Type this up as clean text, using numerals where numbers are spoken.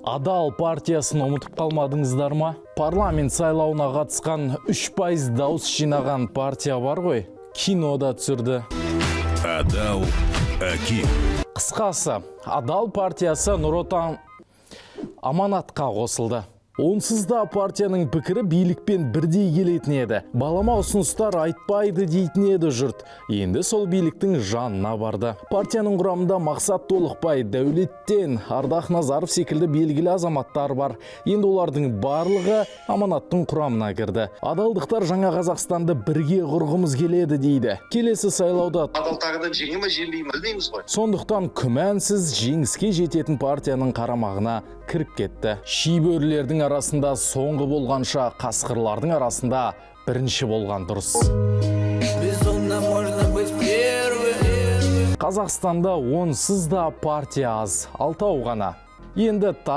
Адал партиясын ұмытып қалмадыңыздар ма? Парламент сайлауына қатысқан 3% дауыс жинаған партия бар ғой, кинода түсірді. Адал Аки. Қысқасы, Адал партиясы Нұр Отан аманатқа қосылды. Онсыз да партияның пікірі билікпен бірдей келетін еді. Балама ұсыныстар айтпайды дейтін еді жұрт. Енді сол биліктің жанына барды. Партияның құрамында Мақсат Толықбай, Дәулеттен, Ардақ Назаров секілді белгілі азаматтар бар. Енді олардың барлығы аманаттың құрамына кірді. Адалдықтар жаңа Қазақстанды бірге құрғымыз келеді дейді. Келесі сайлауда Адал тағыдан жеңе ме жеңбей ме дейміз ғой. Сондықтан күмәнсіз жеңіске жететін партияның қарамағына кіріп кетті. Шибөрілердің арасында соңғы болғанша қасқырлардың арасында бірінші болған дұрыс. Қазақстанда онсыз да партия аз, 6 ғана. Енді